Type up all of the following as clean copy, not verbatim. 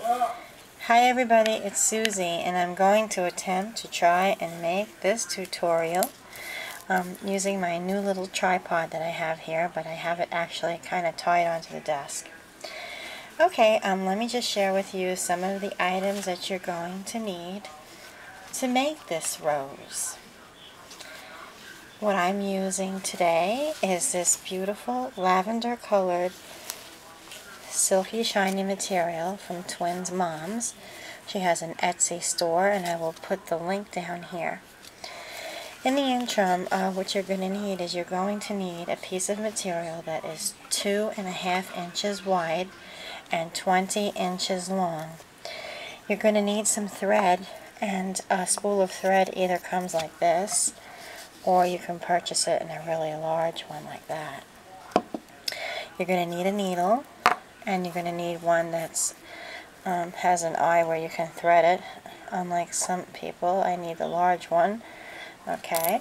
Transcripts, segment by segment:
Hi everybody, it's Susie and I'm going to attempt to try and make this tutorial using my new little tripod that I have here, but I have it actually kind of tied onto the desk. Okay, let me just share with you some of the items that you're going to need to make this rose. What I'm using today is this beautiful lavender colored silky shiny material from Twins Moms. She has an Etsy store and I will put the link down here. In the interim, what you're going to need is you're going to need a piece of material that is 2.5 inches wide and 20 inches long. You're going to need some thread, and a spool of thread either comes like this or you can purchase it in a really large one like that. You're going to need a needle, and you're going to need one that's has an eye where you can thread it. Unlike some people, I need the large one. Okay,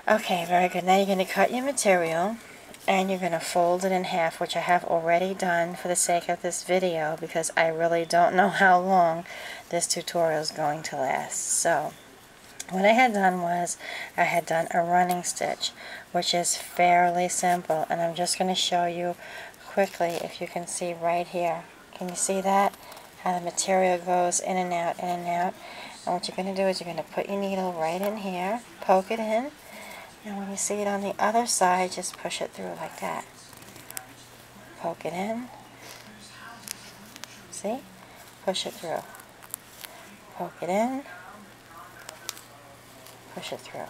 very good. Now you're going to cut your material and you're going to fold it in half, which I have already done for the sake of this video because I really don't know how long this tutorial is going to last. So what I had done was I had done a running stitch, which is fairly simple, and I'm just going to show you quickly if you can see right here. Can you see that? How the material goes in and out, in and out. And what you're going to do is you're going to put your needle right in here, poke it in, and when you see it on the other side, just push it through like that. Poke it in. See? Push it through. Poke it in. Push it through.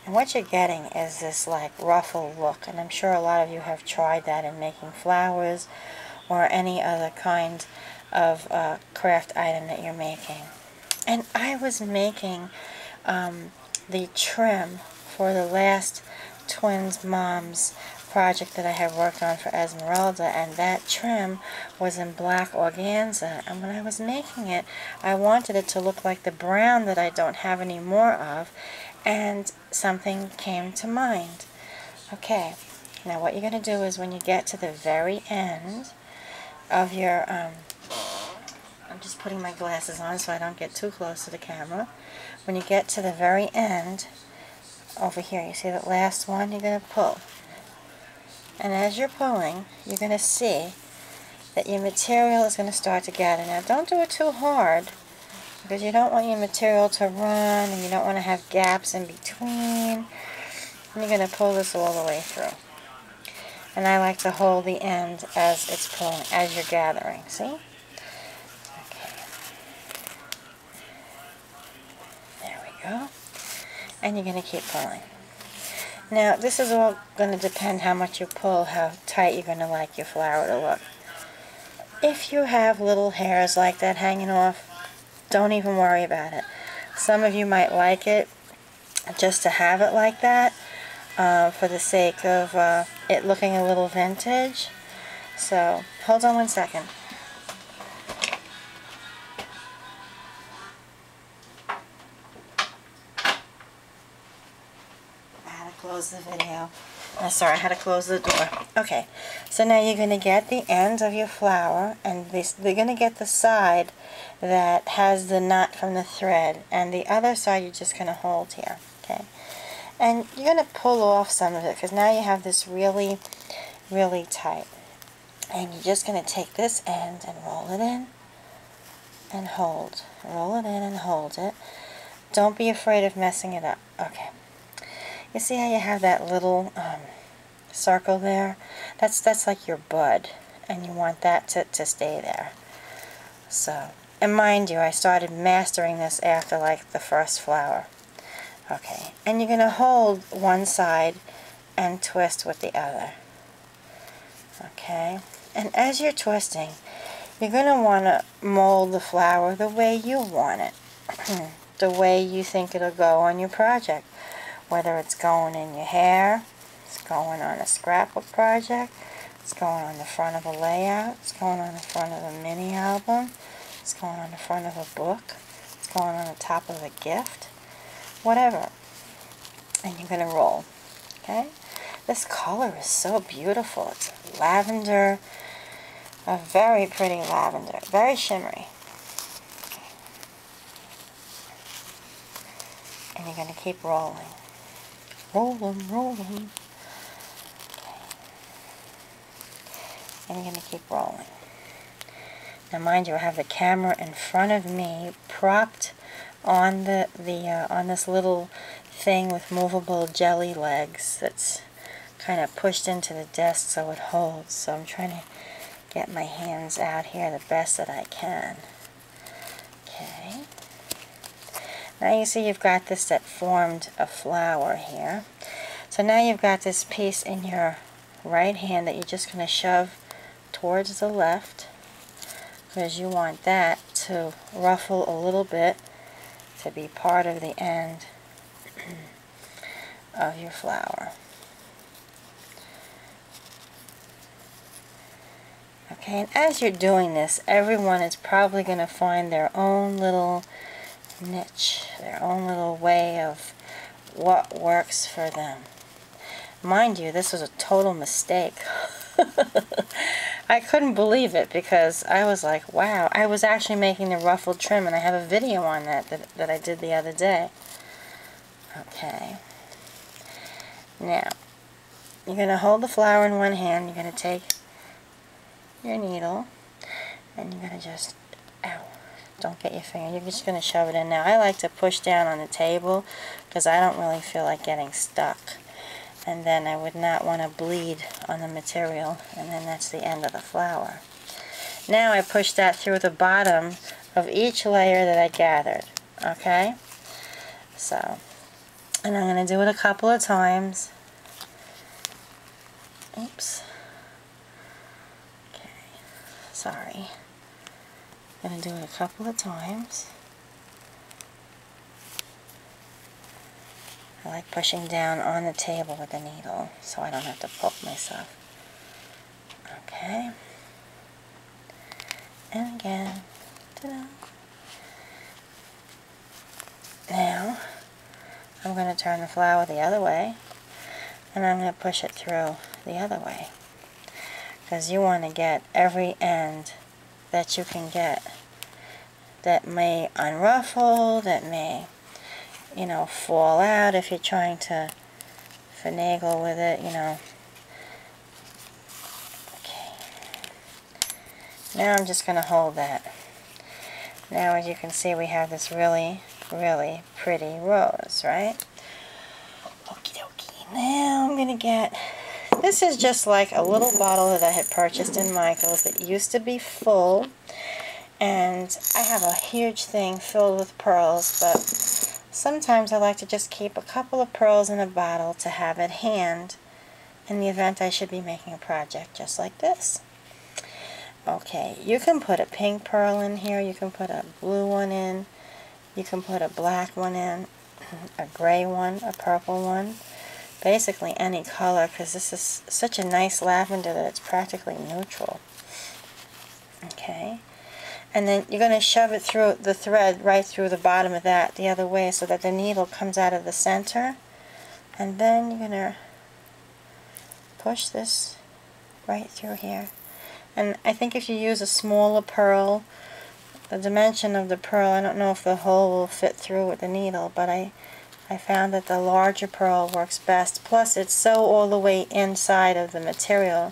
And what you're getting is this like ruffle look, and I'm sure a lot of you have tried that in making flowers or any other kind of craft item that you're making. And I was making the trim for the last Twins Moms project that I had worked on for Esmeralda, and that trim was in black organza, and when I was making it I wanted it to look like the brown that I don't have any more of, and something came to mind. Okay, now what you're going to do is when you get to the very end of your I'm just putting my glasses on so I don't get too close to the camera. When you get to the very end over here, you see that last one, you're going to pull. And as you're pulling, you're going to see that your material is going to start to gather. Now don't do it too hard because you don't want your material to run and you don't want to have gaps in between. And you're going to pull this all the way through. And I like to hold the end as it's pulling, as you're gathering. See? Okay. There we go. And you're going to keep pulling. Now, this is all going to depend how much you pull, how tight you're going to like your flower to look. If you have little hairs like that hanging off, don't even worry about it. Some of you might like it just to have it like that for the sake of it looking a little vintage. So, hold on one second. Close the video. Sorry, I had to close the door. Okay, so now you're going to get the ends of your flower, and they're going to get the side that has the knot from the thread, and the other side you're just going to hold here. Okay, and you're going to pull off some of it because now you have this really, really tight. And you're just going to take this end and roll it in and hold. Roll it in and hold it. Don't be afraid of messing it up. Okay. You see how you have that little circle there? That's like your bud, and you want that to stay there. So, and mind you, I started mastering this after like the first flower. Okay, and you're going to hold one side and twist with the other. Okay, and as you're twisting, you're going to want to mold the flower the way you want it, the way you think it'll go on your project. Whether it's going in your hair, it's going on a scrapbook project, it's going on the front of a layout, it's going on the front of a mini album, it's going on the front of a book, it's going on the top of a gift, whatever. And you're going to roll. Okay? This color is so beautiful. It's lavender, A very pretty lavender, very shimmery. And you're going to keep rolling. Roll them, roll them. And you're going to keep rolling. Now mind you, I have the camera in front of me, propped on on this little thing with movable jelly legs that's kind of pushed into the desk so it holds. So I'm trying to get my hands out here the best that I can. Okay. Now you see you've got this that formed a flower here. So now you've got this piece in your right hand that you're just going to shove towards the left, because you want that to ruffle a little bit to be part of the end of your flower. Okay, and as you're doing this, everyone is probably going to find their own little niche, their own little way of what works for them. Mind you, this was a total mistake. I couldn't believe it, because I was like, wow. I was actually making the ruffled trim, and I have a video on that I did the other day. Okay. Now, you're going to hold the flower in one hand. You're going to take your needle, and you're going to just, ow, don't get your finger. You're just going to shove it in. Now, I like to push down on the table, because I don't really feel like getting stuck. And then I would not want to bleed on the material, and then that's the end of the flower. Now I push that through the bottom of each layer that I gathered, okay? So, and I'm going to do it a couple of times. Oops. Okay, sorry. I'm going to do it a couple of times. I like pushing down on the table with the needle so I don't have to poke myself. Okay. And again. Ta-da. Now, I'm going to turn the flower the other way, and I'm going to push it through the other way, because you want to get every end that you can get that may unruffle, that may, you know, fall out if you're trying to finagle with it, you know. Okay. Now I'm just going to hold that. Now, as you can see, we have this really, really pretty rose, right? Okie dokie. Now I'm going to get, this is just like a little bottle that I had purchased in Michael's that used to be full. And I have a huge thing filled with pearls, but sometimes I like to just keep a couple of pearls in a bottle to have at hand in the event I should be making a project just like this. Okay, you can put a pink pearl in here, you can put a blue one in, you can put a black one in, a gray one, a purple one, basically any color, because this is such a nice lavender that it's practically neutral. Okay. And then you're going to shove it through the thread right through the bottom of that the other way so that the needle comes out of the center. And then you're going to push this right through here. And I think if you use a smaller pearl, the dimension of the pearl, I don't know if the hole will fit through with the needle, but I found that the larger pearl works best. Plus it's so all the way inside of the material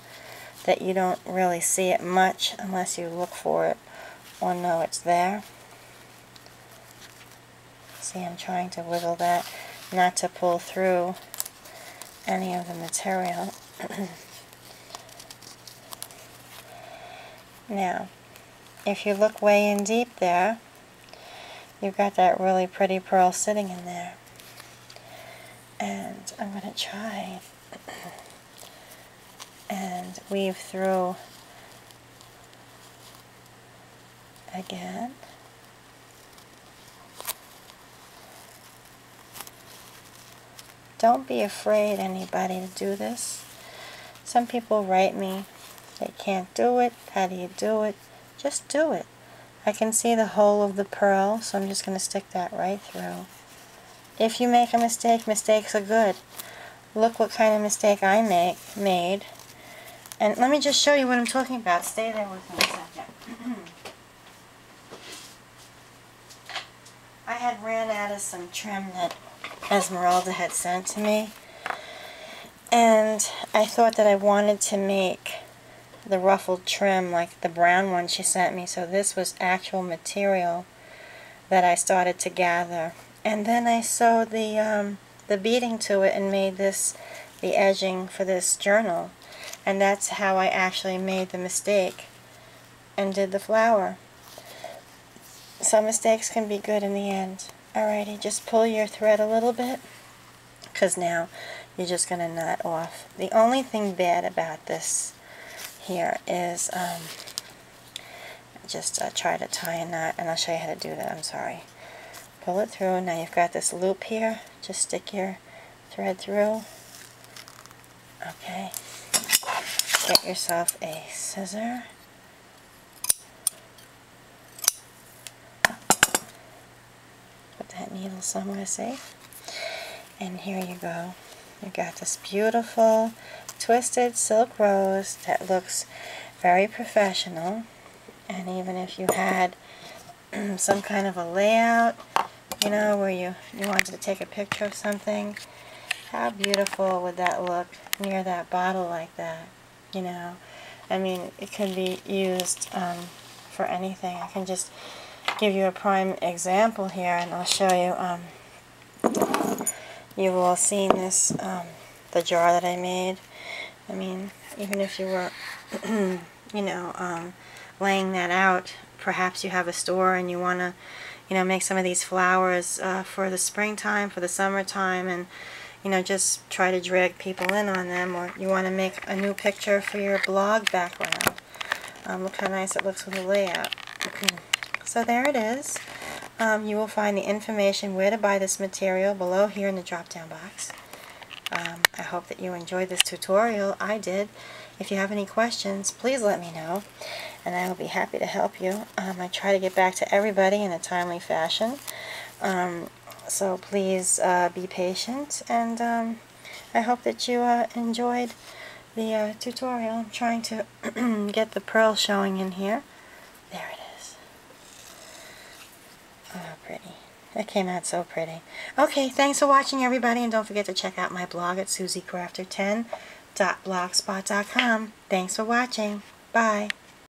that you don't really see it much unless you look for it or know it's there. See, I'm trying to wiggle that not to pull through any of the material. Now, if you look way in deep there, you've got that really pretty pearl sitting in there. And I'm going to try and weave through again. Don't be afraid, anybody, to do this. Some people write me, they can't do it. How do you do it? Just do it. I can see the hole of the pearl, so I'm just going to stick that right through. If you make a mistake, mistakes are good. Look what kind of mistake I made. And let me just show you what I'm talking about. Stay there with me a second. I had ran out of some trim that Esmeralda had sent to me. And I thought that I wanted to make the ruffled trim like the brown one she sent me. So this was actual material that I started to gather. And then I sewed the beading to it and made this the edging for this journal. And that's how I actually made the mistake and did the flower. Some mistakes can be good in the end. Alrighty, just pull your thread a little bit, because now you're just going to knot off. The only thing bad about this here is just try to tie a knot, and I'll show you how to do that. I'm sorry. Pull it through. Now you've got this loop here. Just stick your thread through. Okay. Get yourself a scissor. Put that needle somewhere safe. And here you go. You got this beautiful twisted silk rose that looks very professional. And even if you had some kind of a layout, you know, where you wanted to take a picture of something, how beautiful would that look near that bottle like that, you know? I mean, it can be used for anything. I can just give you a prime example here, and I'll show you. You've all seen this, the jar that I made. I mean, even if you were, you know, laying that out, perhaps you have a store and you want to, you know, make some of these flowers for the springtime, for the summertime, and, you know, just try to drag people in on them, or you want to make a new picture for your blog background. Look how nice it looks with the layout. So there it is. You will find the information where to buy this material below here in the drop-down box. I hope that you enjoyed this tutorial. I did. If you have any questions, please let me know, and I will be happy to help you. I try to get back to everybody in a timely fashion, so please be patient, and I hope that you enjoyed the tutorial. I'm trying to get the pearl showing in here. There it is. Oh, pretty. That came out so pretty. Okay, thanks for watching, everybody, and don't forget to check out my blog at suziecrafter10.blogspot.com. Thanks for watching. Bye.